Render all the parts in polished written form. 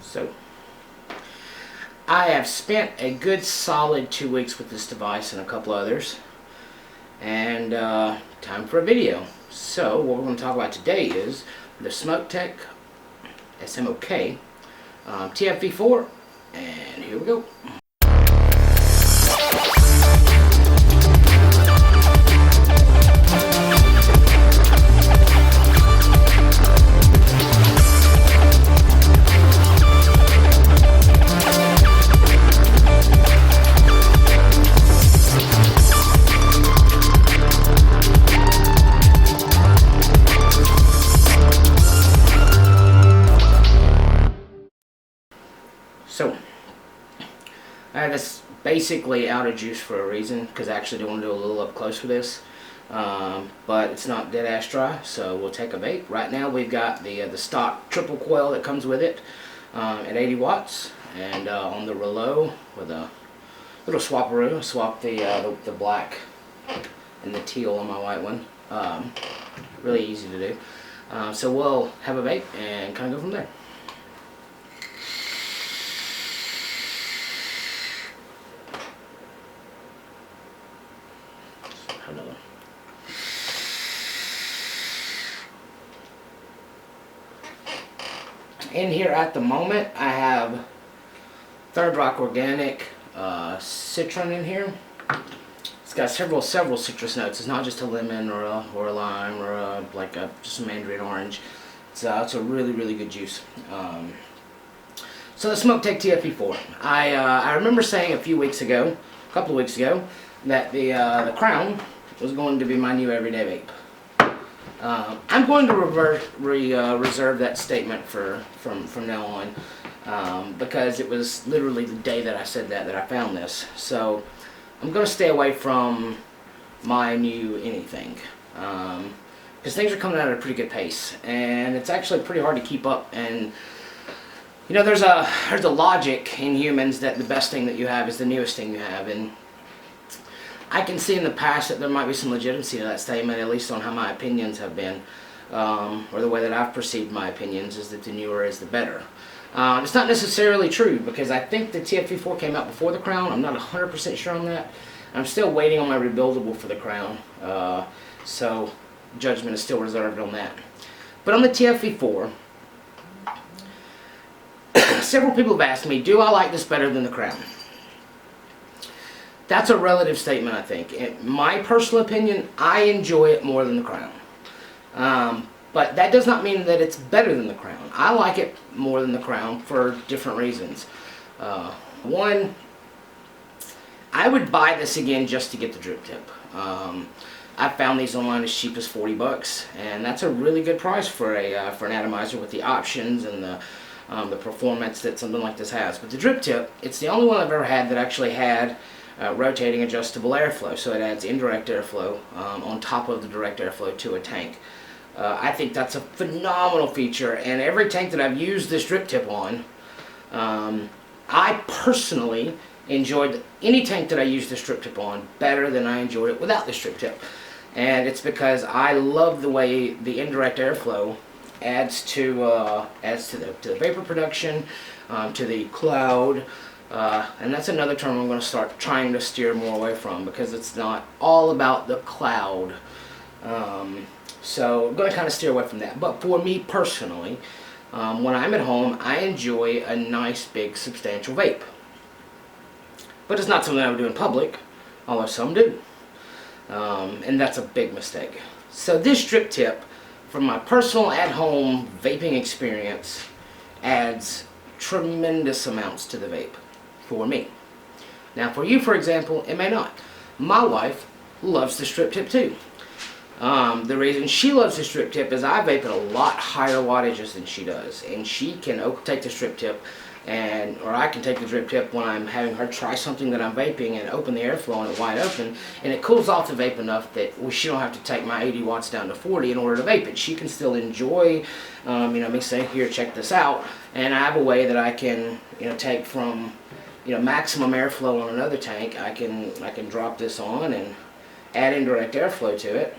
So, I have spent a good solid 2 weeks with this device and a couple others, and time for a video. So, what we're going to talk about today is the SMOK SMOK TFV4, and here we go. So, I have this basically out of juice for a reason, because I actually do want to do a little up close for this, but it's not dead ass dry, so we'll take a vape. Right now we've got the stock triple coil that comes with it at 80 watts, and on the Relo with a little swapperoo. I swapped the black and the teal on my white one. Really easy to do. So we'll have a vape and kind of go from there. Another. In here at the moment, I have Third Rock Organic Citron in here. It's got several citrus notes. It's not just a lemon or a lime or just a mandarin orange. It's a really good juice. So the SMOK TFV4. I remember saying a couple of weeks ago, that the Crown was going to be my new everyday vape. I'm going to reserve that statement from now on, because it was literally the day that I said that I found this. So I'm going to stay away from my new anything, because things are coming out at a pretty good pace, and it's actually pretty hard to keep up. And you know, there's a logic in humans that the best thing that you have is the newest thing you have, and I can see in the past that there might be some legitimacy to that statement, at least on how my opinions have been, or the way that I've perceived my opinions, is that the newer is the better. It's not necessarily true, because I think the TFV4 came out before the Crown. I'm not 100% sure on that. I'm still waiting on my rebuildable for the Crown, so judgment is still reserved on that. But on the TFV4, several people have asked me, do I like this better than the Crown? That's a relative statement, I think. In my personal opinion, I enjoy it more than the Crown. But that does not mean that it's better than the Crown. I like it more than the Crown for different reasons. One, I would buy this again just to get the drip tip. I found these online as cheap as 40 bucks, and that's a really good price for an atomizer with the options and the performance that something like this has. But the drip tip, it's the only one I've ever had that actually had rotating adjustable airflow, so it adds indirect airflow on top of the direct airflow to a tank. I think that's a phenomenal feature, and every tank that I've used this drip tip on, I personally enjoyed any tank that I used this drip tip on better than I enjoyed it without this drip tip. And it's because I love the way the indirect airflow adds to the vapor production, to the cloud. And that's another term I'm going to start trying to steer more away from, because it's not all about the cloud. So I'm going to kind of steer away from that. But for me personally, when I'm at home, I enjoy a nice, big, substantial vape. But it's not something I would do in public, although some do. And that's a big mistake. So this drip tip, from my personal at-home vaping experience, adds tremendous amounts to the vape. For me. Now for you, for example, it may not. My wife loves the strip tip too. The reason she loves the strip tip is I vape at a lot higher wattages than she does, and she can take the strip tip, or I can take the drip tip when I'm having her try something that I'm vaping and open the airflow on it wide open, and it cools off the vape enough that she don't have to take my 80 watts down to 40 in order to vape it. She can still enjoy, me saying, here, check this out, and I have a way that I can, take from, maximum airflow on another tank. I can drop this on and add indirect airflow to it.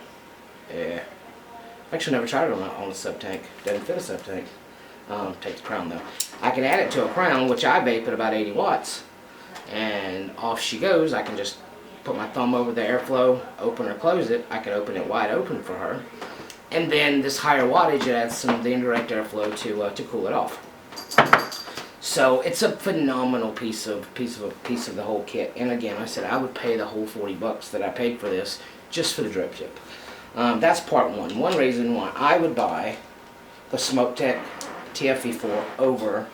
Yeah. Actually, never tried it on a sub tank. Doesn't fit a sub tank. Take the Crown though. I can add it to a crown, which I vape at about 80 watts, and off she goes. I can just put my thumb over the airflow, open or close it. I can open it wide open for her, and then this higher wattage adds some of the indirect airflow to cool it off. So it's a phenomenal piece of the whole kit. And again, I said I would pay the whole 40 bucks that I paid for this just for the drip tip. That's part one. One reason why I would buy the SMOK TFV4 over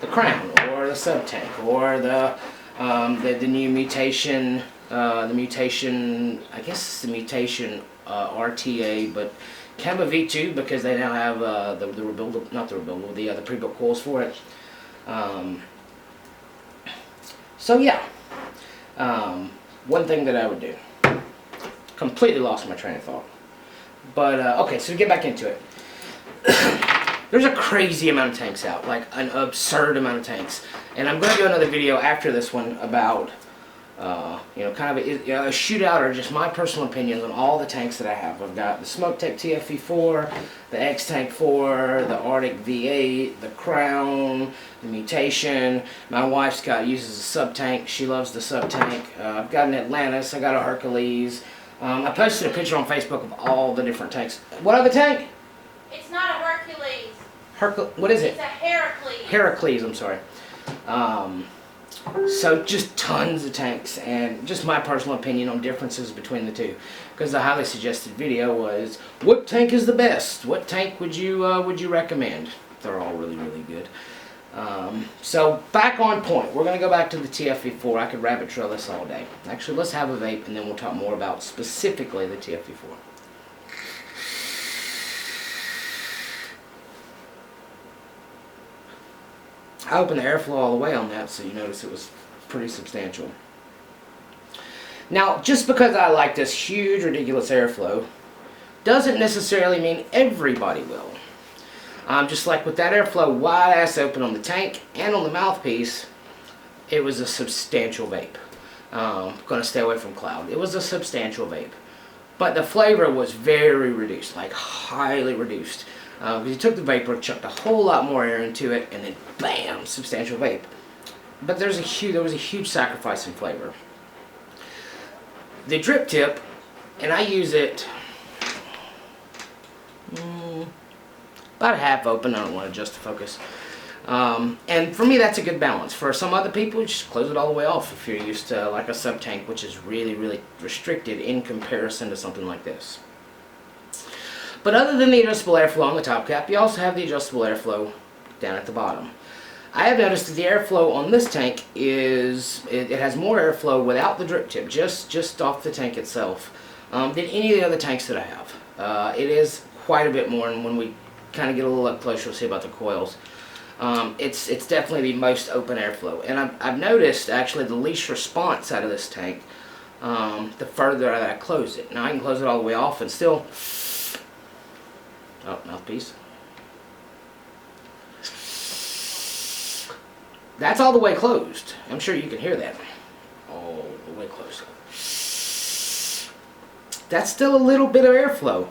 the Crown or the sub tank or the new mutation. I guess it's the mutation RTA, but kind of a V2 because they now have the rebuildable, not the rebuildable, the pre-built coils for it. So yeah, one thing that I would do. Completely lost my train of thought. But okay, so to get back into it. There's a crazy amount of tanks out, like an absurd amount of tanks. And I'm going to do another video after this one about, kind of a shootout or just my personal opinions on all the tanks that I have. I've got the SMOK TFV4, the X-Tank 4, the Arctic V8, the Crown, the Mutation. My wife's uses a sub-tank. She loves the sub-tank. I've got an Atlantis. I got a Hercules. I posted a picture on Facebook of all the different tanks. What other tank? It's not a Hercules. What is it? It's a Heracles. Heracles, I'm sorry. So just tons of tanks, and just my personal opinion on differences between the two. Because the highly suggested video was, what tank is the best? What tank would you recommend? They're all really, really good. So back on point. We're going to go back to the TFV4. I could rabbit trail this all day. Actually, let's have a vape, and then we'll talk more about specifically the TFV4. I opened the airflow all the way on that, so you notice it was pretty substantial. Now, just because I like this huge, ridiculous airflow, doesn't necessarily mean everybody will. Just like with that airflow wide ass open on the tank and on the mouthpiece, it was a substantial vape. Going to stay away from cloud. It was a substantial vape. But the flavor was very reduced, like highly reduced. Because you took the vapor, chucked a whole lot more air into it, and then bam, substantial vape. But there was a huge sacrifice in flavor. The drip tip, and I use it about half open. I don't want to adjust the focus. And for me, that's a good balance. For some other people, just close it all the way off if you're used to like a sub tank, which is really, really restricted in comparison to something like this. But other than the adjustable airflow on the top cap, you also have the adjustable airflow down at the bottom. I have noticed that the airflow on this tank it has more airflow without the drip tip, just off the tank itself, than any of the other tanks that I have. It is quite a bit more, and when we kind of get a little up closer, we'll see about the coils. It's definitely the most open airflow, and I've noticed actually the least response out of this tank the further that I close it. Now I can close it all the way off and still. Oh, mouthpiece. That's all the way closed. I'm sure you can hear that. All the way closed. That's still a little bit of airflow.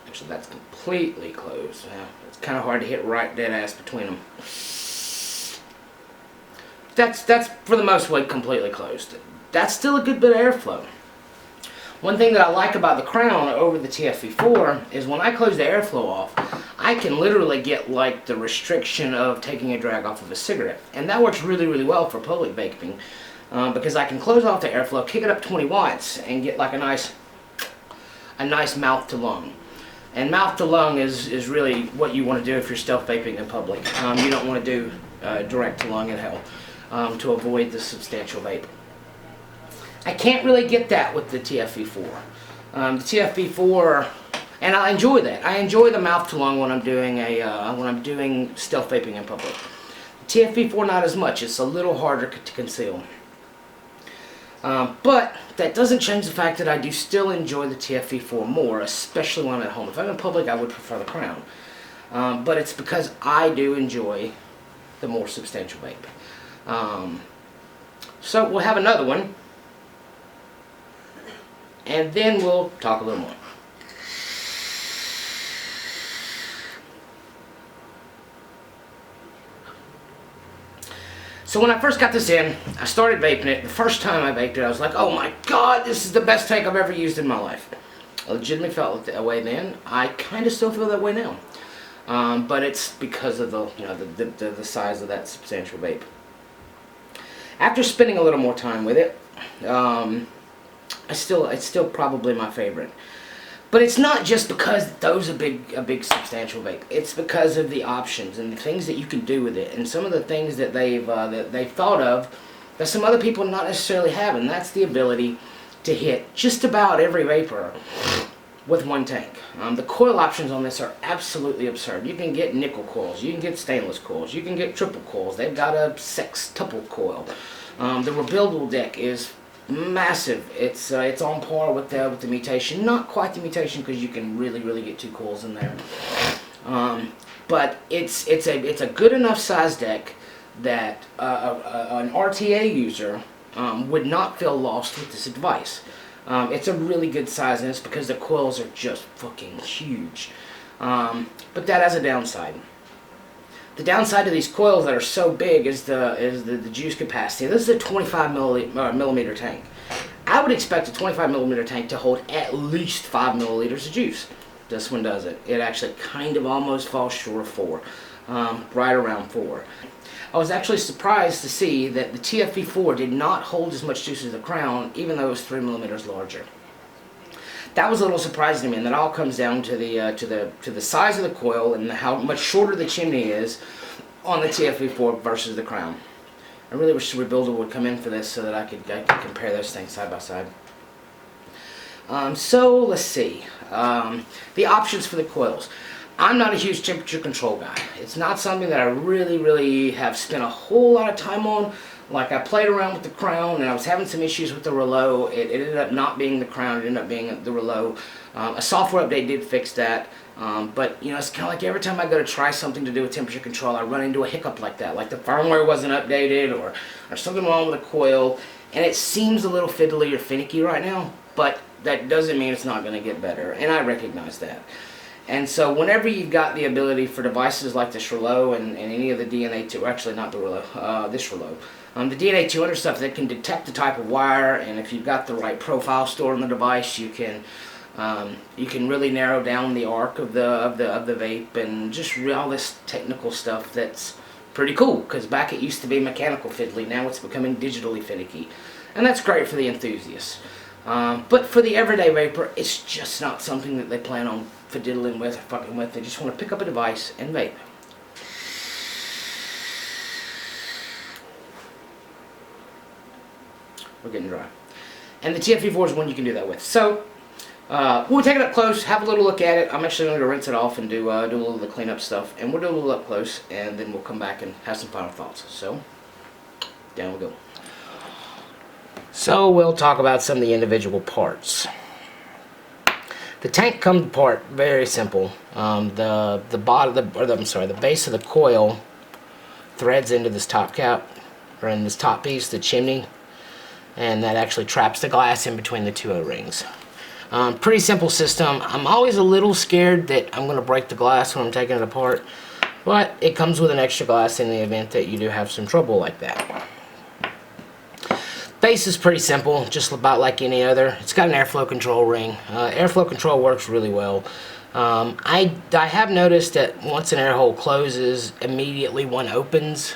Actually, that's completely closed. Yeah, it's kind of hard to hit right dead ass between them. That's for the most part completely closed. That's still a good bit of airflow. One thing that I like about the Crown over the TFV4 is when I close the airflow off, I can literally get like the restriction of taking a drag off of a cigarette. And that works really, really well for public vaping because I can close off the airflow, kick it up 20 watts, and get like a nice mouth to lung. And mouth to lung is really what you want to do if you're stealth vaping in public. You don't want to do direct to lung inhale to avoid the substantial vape. I can't really get that with the TFV4. The TFV4, and I enjoy that. I enjoy the mouth to lung when I'm doing stealth vaping in public. The TFV4 not as much. It's a little harder to conceal. But that doesn't change the fact that I do still enjoy the TFV4 more, especially when I'm at home. If I'm in public, I would prefer the Crown. But it's because I do enjoy the more substantial vape. So we'll have another one. And then we'll talk a little more. So when I first got this in, I started vaping it. The first time I vaped it, I was like, oh my god, this is the best tank I've ever used in my life. I legitimately felt that way then. I kind of still feel that way now. But it's because of the size of that substantial vape. After spending a little more time with it, it's still probably my favorite. But it's not just because those are a big substantial vape. It's because of the options and the things that you can do with it, and some of the things that they've thought of that some other people not necessarily have, and that's the ability to hit just about every vapor with one tank. The coil options on this are absolutely absurd. You can get nickel coils, you can get stainless coils, you can get triple coils. They've got a sextuple coil. The rebuildable deck is massive. It's on par with the mutation. Not quite the mutation because you can really get 2 coils in there. But it's a good enough size deck that an RTA user would not feel lost with this device. It's a really good size, and it's because the coils are just fucking huge. But that has a downside. The downside to these coils that are so big is the juice capacity. This is a 25 millimeter tank. I would expect a 25 millimeter tank to hold at least 5 milliliters of juice. This one doesn't. It actually kind of almost falls short of 4, right around 4. I was actually surprised to see that the TFV4 did not hold as much juice as the Crown, even though it was 3 millimeters larger. That was a little surprising to me, and that all comes down to the size of the coil and how much shorter the chimney is on the TFV4 versus the Crown. I really wish the Rebuilder would come in for this so that I could compare those things side by side. So let's see the options for the coils. I'm not a huge temperature control guy. It's not something that I really have spent a whole lot of time on. Like, I played around with the Crown, and I was having some issues with the Rouleau. It ended up not being the Crown, it ended up being the Rouleau. A software update did fix that, but you know, it's kind of like every time I go to try something to do with temperature control, I run into a hiccup like that. Like the firmware wasn't updated, or something wrong with the coil, and it seems a little fiddly or finicky right now, but that doesn't mean it's not going to get better, and I recognize that. And so whenever you've got the ability for devices like this Rouleau and any of the DNA2, actually not the Rouleau, this Rouleau, the DNA 200 stuff that can detect the type of wire, and if you've got the right profile stored on the device, you can really narrow down the arc of the vape, and just all this technical stuff that's pretty cool. Because back it used to be mechanical fiddly, now it's becoming digitally finicky, and that's great for the enthusiasts. But for the everyday vapor, it's just not something that they plan on fiddling with or fucking with. They just want to pick up a device and vape. We're getting dry. And the TFV4 is one you can do that with. So, we'll take it up close, have a little look at it. I'm actually going to rinse it off and do a little of the cleanup stuff. And we'll do a little up close, and then we'll come back and have some final thoughts. So, down we go. So, we'll talk about some of the individual parts. The tank comes apart very simple. The base of the coil threads into this top cap, or in this top piece, the chimney, and that actually traps the glass in between the two O-rings. Pretty simple system. I'm always a little scared that I'm going to break the glass when I'm taking it apart, but it comes with an extra glass in the event that you do have some trouble like that. Base is pretty simple, just about like any other. It's got an airflow control ring. Airflow control works really well. I have noticed that once an air hole closes, immediately one opens.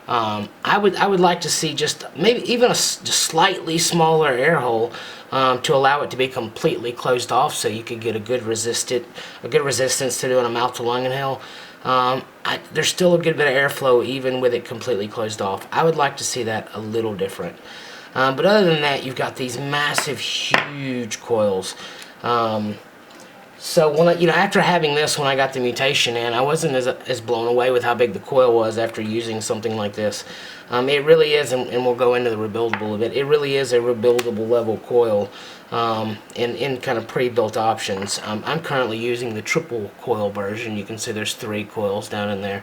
I would like to see just maybe even a just slightly smaller air hole to allow it to be completely closed off, so you could get a good resistance to doing a mouth to lung inhale. There's still a good bit of airflow even with it completely closed off. I would like to see that a little different. But other than that, you've got these massive, huge coils. So when after having this, when I got the mutation in, I wasn't as blown away with how big the coil was after using something like this. It really is, and we'll go into the rebuildable of it. It really is a rebuildable level coil in kind of pre-built options. I'm currently using the triple coil version. You can see there's 3 coils down in there,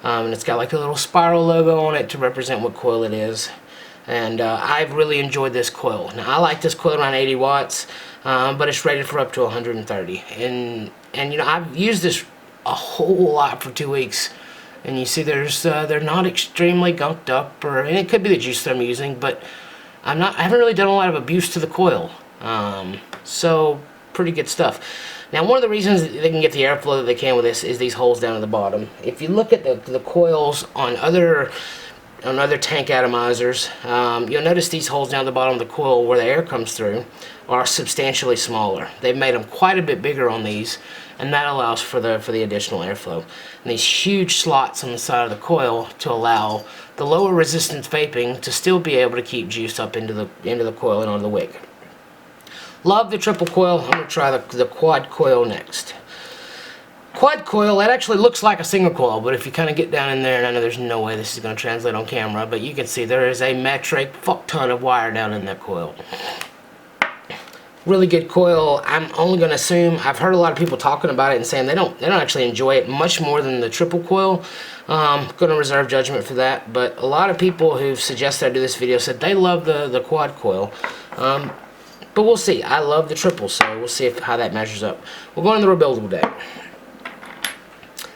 and it's got like a little spiral logo on it to represent what coil it is. And I've really enjoyed this coil. Now I like this coil around 80 watts, but it's rated for up to 130. And I've used this a whole lot for 2 weeks, And you see they're not extremely gunked up, and it could be the juice that I'm using, but I haven't really done a lot of abuse to the coil. So pretty good stuff. Now, one of the reasons that they can get the airflow that they can with this is these holes down at the bottom. If you look at the coils on other tank atomizers, you'll notice these holes down at the bottom of the coil where the air comes through are substantially smaller. They've made them quite a bit bigger on these, and that allows for the additional airflow. And these huge slots on the side of the coil to allow the lower resistance vaping to still be able to keep juice up into the coil and onto the wick. Love the triple coil. I'm going to try the quad coil next. Quad coil, that actually looks like a single coil, but if you kind of get down in there, and I know there's no way this is going to translate on camera, but you can see there is a metric fuck ton of wire down in that coil. Really good coil. I'm only going to assume, I've heard a lot of people talking about it and saying they don't actually enjoy it much more than the triple coil. Going to reserve judgment for that, but a lot of people who've suggested I do this video said they love the quad coil. But we'll see. I love the triple, so we'll see how that measures up. We'll go on the rebuildable deck.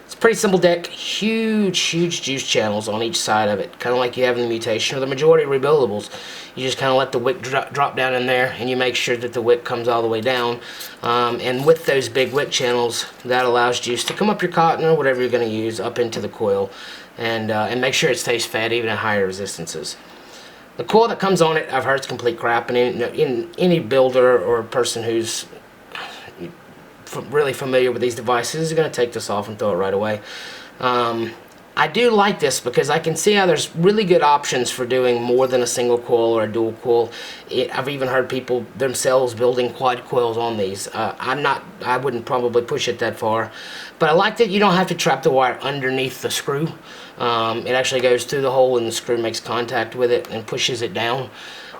It's a pretty simple deck. Huge juice channels on each side of it, kind of like you have in the Mutation or the majority of rebuildables. You just kind of let the wick drop down in there, and you make sure that the wick comes all the way down. And with those big wick channels, that allows juice to come up your cotton or whatever you're going to use up into the coil, and make sure it stays fed even at higher resistances. The coil that comes on it, I've heard it's complete crap, and in any builder or person who's really familiar with these devices is going to take this off and throw it right away. I do like this because I can see how there's really good options for doing more than a single coil or a dual coil. I've even heard people themselves building quad coils on these. I wouldn't probably push it that far, but I like that you don't have to trap the wire underneath the screw. It actually goes through the hole and the screw makes contact with it and pushes it down.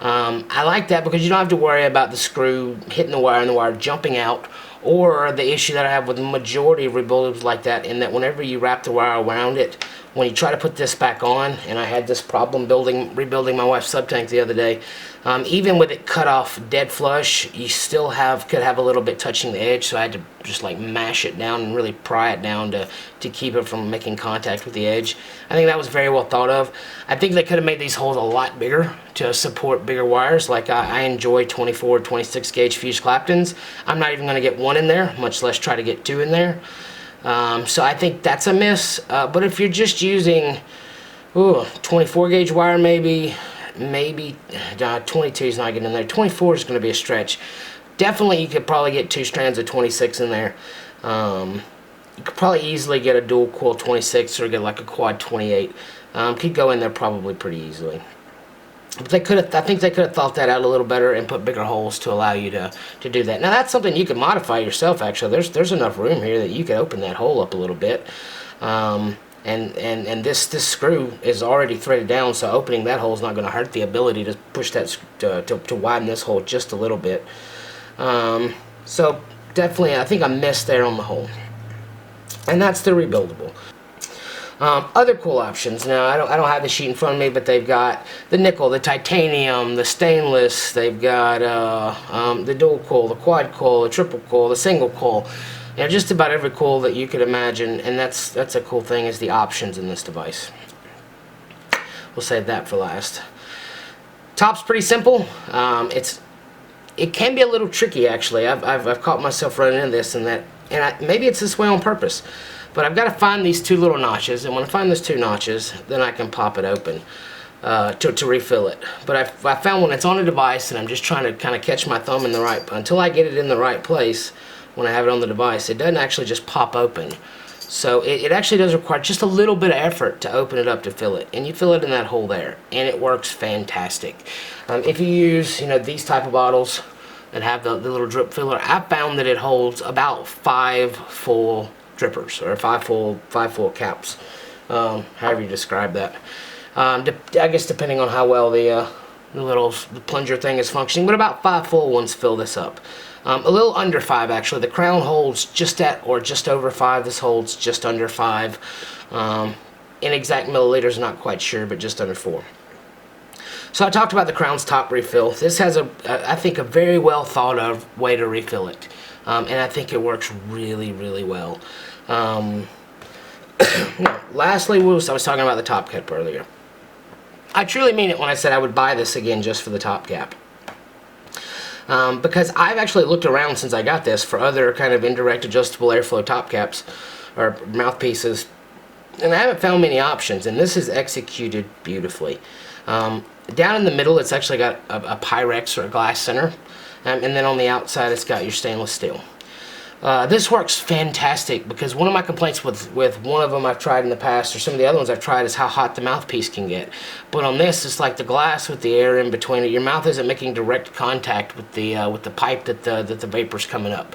I like that because you don't have to worry about the screw hitting the wire and the wire jumping out, or the issue that I have with the majority of rebuildables like that, in that whenever you wrap the wire around it, when you try to put this back on, and I had this problem rebuilding my wife's sub-tank the other day, even with it cut off dead flush, you still could have a little bit touching the edge, so I had to just like mash it down and really pry it down to keep it from making contact with the edge. I think that was very well thought of. I think they could have made these holes a lot bigger to support bigger wires. Like I enjoy 24, 26 gauge fused Claptons. I'm not even going to get one in there, much less try to get two in there. So I think that's a miss. But if you're just using 24 gauge wire, maybe 22 is not getting in there. 24 is going to be a stretch. Definitely, you could probably get two strands of 26 in there. You could probably easily get a dual coil 26 or get like a quad 28. Could go in there probably pretty easily. But I think they could have thought that out a little better and put bigger holes to allow you to do that. Now that's something you can modify yourself. Actually, there's enough room here that you could open that hole up a little bit. And this screw is already threaded down, so opening that hole is not going to hurt the ability to push that to widen this hole just a little bit. So definitely, I think I missed there on the hole. And that's the rebuildable. Other cool options. Now I don't have the sheet in front of me, but they've got the nickel, the titanium, the stainless. They've got the dual coil, the quad coil, the triple coil, the single coil. You know, just about every coil that you could imagine, and that's a cool thing, is the options in this device. We'll save that for last. Top's pretty simple. It can be a little tricky actually. I've caught myself running into this and that, and maybe it's this way on purpose. But I've got to find these two little notches, and when I find those two notches, then I can pop it open to refill it. But I found when it's on a device and I'm just trying to kind of catch my thumb in the right, until I get it in the right place when I have it on the device, it doesn't actually just pop open. So it actually does require just a little bit of effort to open it up to fill it, and you fill it in that hole there, and it works fantastic. If you use these type of bottles that have the little drip filler, I've found that it holds about 5 full drippers, or 5 full caps, however you describe that. I guess depending on how well the plunger thing is functioning, but about 5 full ones fill this up. A little under 5 actually. The crown holds just at or just over 5. This holds just under 5. In exact milliliters, not quite sure, but just under 4. So I talked about the crown's top refill. This has I think a very well thought of way to refill it. And I think it works really, really well. Lastly, I was talking about the top cap earlier. I truly mean it when I said I would buy this again just for the top cap. Because I've actually looked around since I got this for other kind of indirect adjustable airflow top caps or mouthpieces, and I haven't found many options, and this is executed beautifully. Down in the middle, it's actually got a Pyrex or a glass center, and then on the outside, it's got your stainless steel. This works fantastic because one of my complaints with one of them I've tried in the past, or some of the other ones I've tried, is how hot the mouthpiece can get. But on this, it's like the glass with the air in between it. Your mouth isn't making direct contact with the pipe that the vapor's coming up.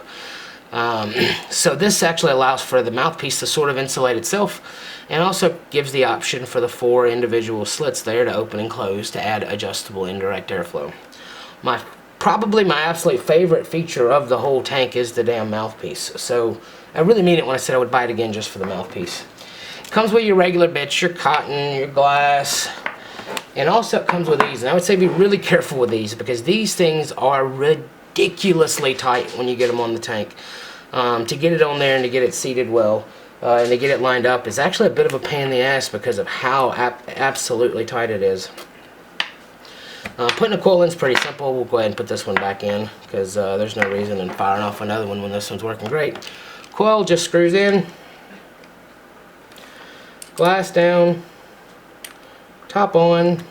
So this actually allows for the mouthpiece to sort of insulate itself, and also gives the option for the 4 individual slits there to open and close to add adjustable indirect airflow. Probably my absolute favorite feature of the whole tank is the damn mouthpiece. So I really mean it when I said I would buy it again just for the mouthpiece. It comes with your regular bits, your cotton, your glass, and also it comes with these. And I would say be really careful with these because these things are ridiculously tight when you get them on the tank. To get it on there and to get it seated well and to get it lined up is actually a bit of a pain in the ass because of how absolutely tight it is. Putting a coil in is pretty simple. We'll go ahead and put this one back in because there's no reason in firing off another one when this one's working great. Coil just screws in, glass down, top on,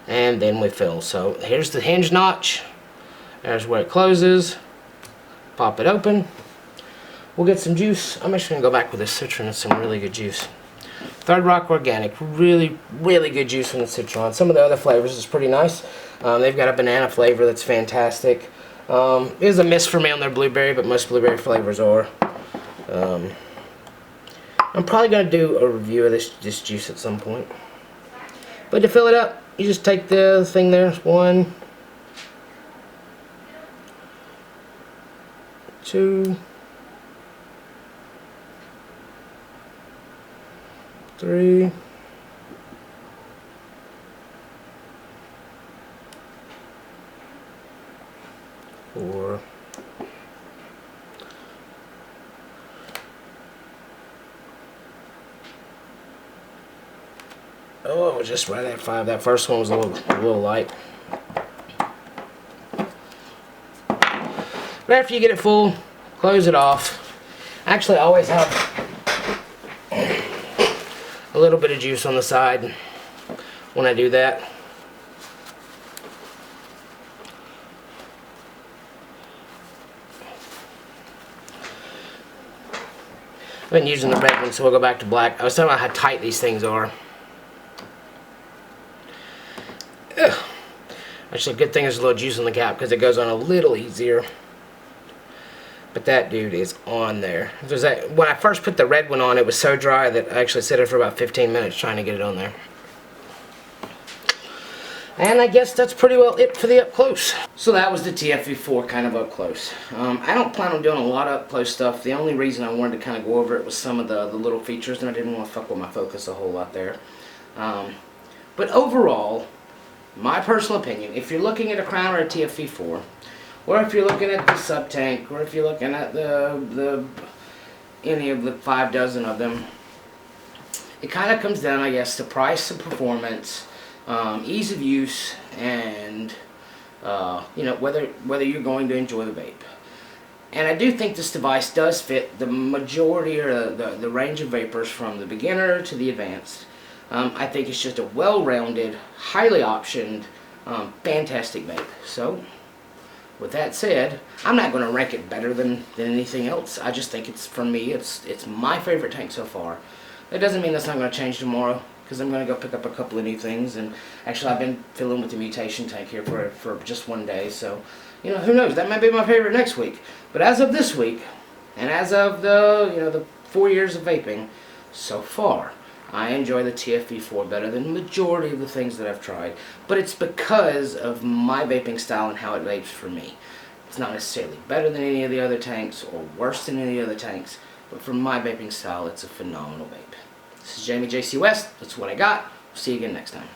and then we fill. So here's the hinge notch. There's where it closes. Pop it open. We'll get some juice. I'm actually going to go back with this Citron. It's some really good juice. Third Rock Organic, really good juice from the Citron. Some of the other flavors is pretty nice. They've got a banana flavor that's fantastic. It is a miss for me on their blueberry, but most blueberry flavors are. I'm probably going to do a review of this juice at some point. But to fill it up, you just take the thing there. 1, 2, 3, 4, 'Oh, just right at 5. That first one was a little light. But after you get it full, close it off. Actually, I always have a little bit of juice on the side when I do that. I've been using the red one, so we'll go back to black. I was talking about how tight these things are. Ugh. Actually, a good thing there's a little juice on the cap because it goes on a little easier. But that dude is on there. When I first put the red one on, it was so dry that I actually sat there for about 15 minutes trying to get it on there. And I guess that's pretty well it for the up close. So that was the TFV4 kind of up close. I don't plan on doing a lot of up close stuff. The only reason I wanted to kind of go over it was some of the little features, and I didn't want to fuck with my focus a whole lot there. But overall, my personal opinion, if you're looking at a Crown or a TFV4, or if you're looking at the sub tank, or if you're looking at any of the 5 dozen of them, it kind of comes down, I guess, to price and performance, ease of use, and you know, whether you're going to enjoy the vape. And I do think this device does fit the majority or the range of vapors from the beginner to the advanced. I think it's just a well-rounded, highly optioned, fantastic vape. So, with that said, I'm not going to rank it better than anything else. I just think it's, for me, it's my favorite tank so far. That doesn't mean that's not going to change tomorrow, because I'm going to go pick up a couple of new things. And actually, I've been filling with the mutation tank here for just one day. So, you know, who knows? That might be my favorite next week. But as of this week, and as of the 4 years of vaping, so far, I enjoy the TFV4 better than the majority of the things that I've tried. But it's because of my vaping style and how it vapes for me. It's not necessarily better than any of the other tanks or worse than any other tanks. But for my vaping style, it's a phenomenal vape. This is Jamie JC West. That's what I got. See you again next time.